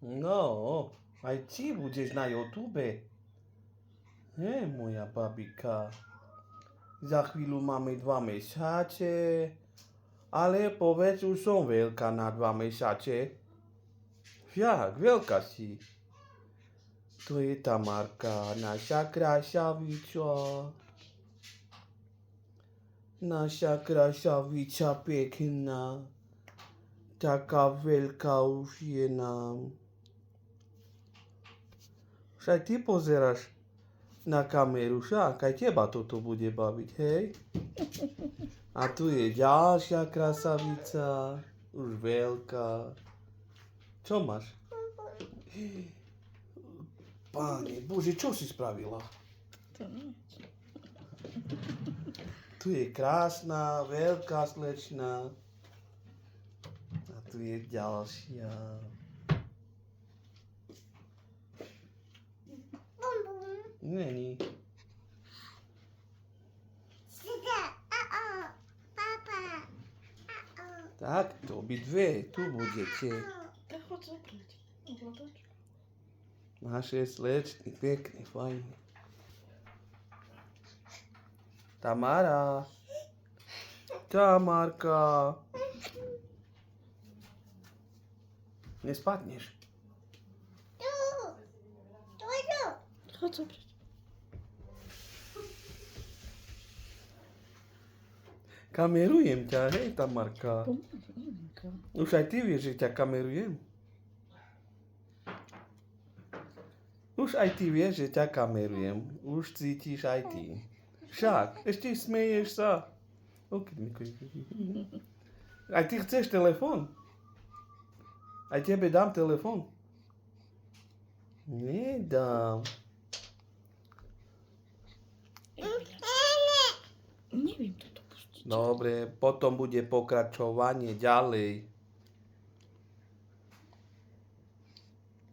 No, aj ty budeš na YouTube. Moja babika. Za chvíľu máme 2 mesiace. Ale povedz, už som veľká na 2 mesiace. Jak, veľká si. To je Tamarka, naša krasavica. Naša krasavica pekná. Taká veľká už je nám. Však ty pozeráš na kameru, však aj teba toto bude baviť, hej? A tu je ďalšia krasavica, už veľká. Čo máš? Páne Bože, čo si spravila? To nič. Tu je krásna, veľká slečna. A tu je ďalšia. Není. Tak, to obidve, tu budete. Tak choď zaprieť. Naše slečny, pekný, fajný. Tamara. Tamarka. Nespadneš. Choď zaprieť. Kamerujem ťa, hej, Tamarka. Pomalinka. Už aj ty vieš, že ťa kamerujem. Už aj ty vieš, že ťa kamerujem. Už cítiš aj ty. Však, ešte smeješ sa. Aj ty chceš telefón? Aj tebe dám telefón? Nedám. Neviem toto pustiť. Dobre, potom bude pokračovanie ďalej.